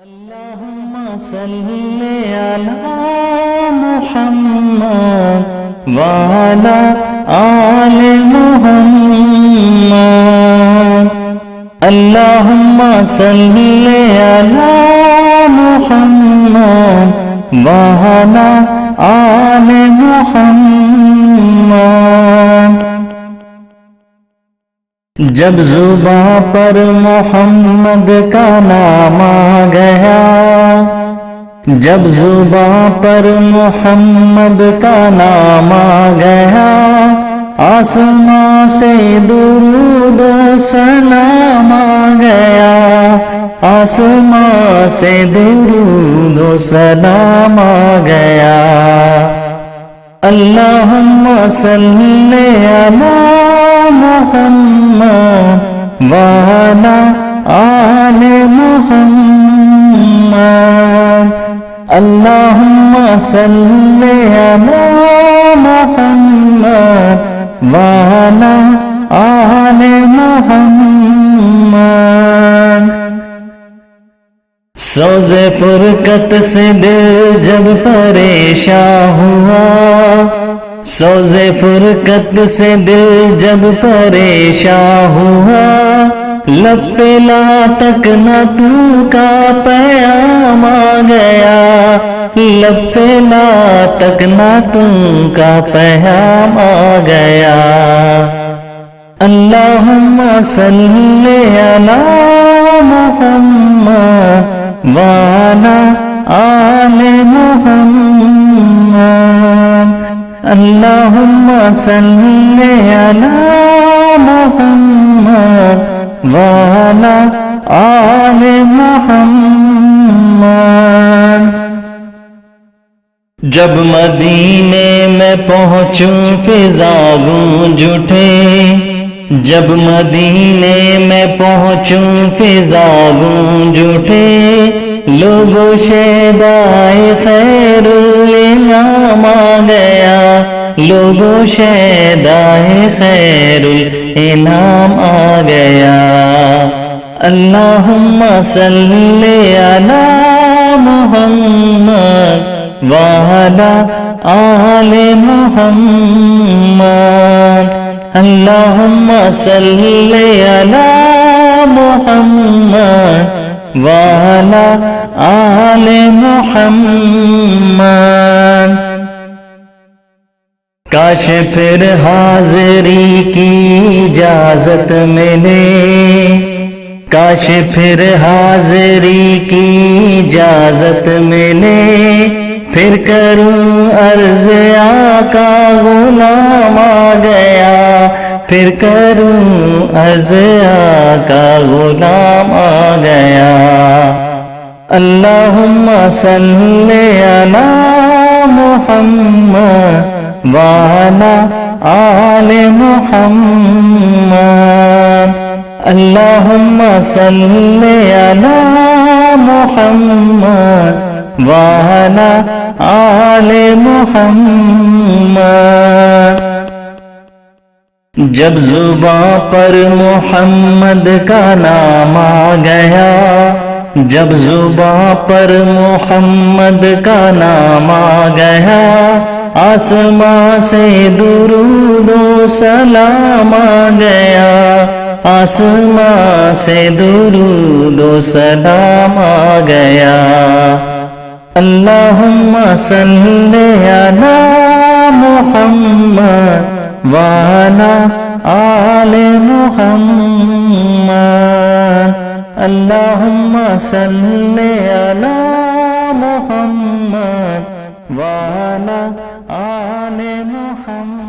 اللهم صل على محمد وعلى آل محمد اللهم صل على محمد وعلى آل محمد جب زباں پر محمد کا نام آ گیا، جب زباں پر محمد کا نام آ گیا، آسماں سے درود و سلام آ گیا، آسماں سے درود و سلام آ گیا۔ اللہم صلی علی محمد وعلى آل محمد اللهم صل على محمد وعلى آل محمد سوز فرقت سے دل جب پریشان ہوا، سوز فرقت سے دل جب پریشان ہوا، لب پہ لا تک نہ تو کا پیام آ گیا، لب پہ لا تک نہ تو کا پیام آ گیا۔ اللہم صلی علی محمد وعلی آل محمد اللہم صل علی محمد وعلی آل محمد جب مدینے میں پہنچوں فضا گونج اٹھے، جب مدینے میں پہنچوں فضا گونج اٹھے، لوگوں شیدائے خیر الانام آ گیا، لوگوں شیدائے خیر الانام آ گیا۔ اللہم صلی علی محمد وعلی آل محمد اللہم صلی علی محمد وعلی آل محمد کاش پھر حاضری کی اجازت ملے، کاش پھر حاضری کی اجازت ملے، پھر کروں عرض آقا غلام آ گیا، پھر کروں عرض آقا غلام آ گیا۔ اللہم صلی علی محمد وعلی آل محمد اللہم صلی علی محمد وعلی آل محمد جب زباں پر محمد کا نام آ گیا، جب زباں پر محمد کا نام آ گیا، آسماں سے درود و سلام آ گیا، آسماں سے درود و سلام آ گیا۔ اللہم صلی علی محمد وعلی آل محمد اللہم صلی علی محمد وعلی آل محمد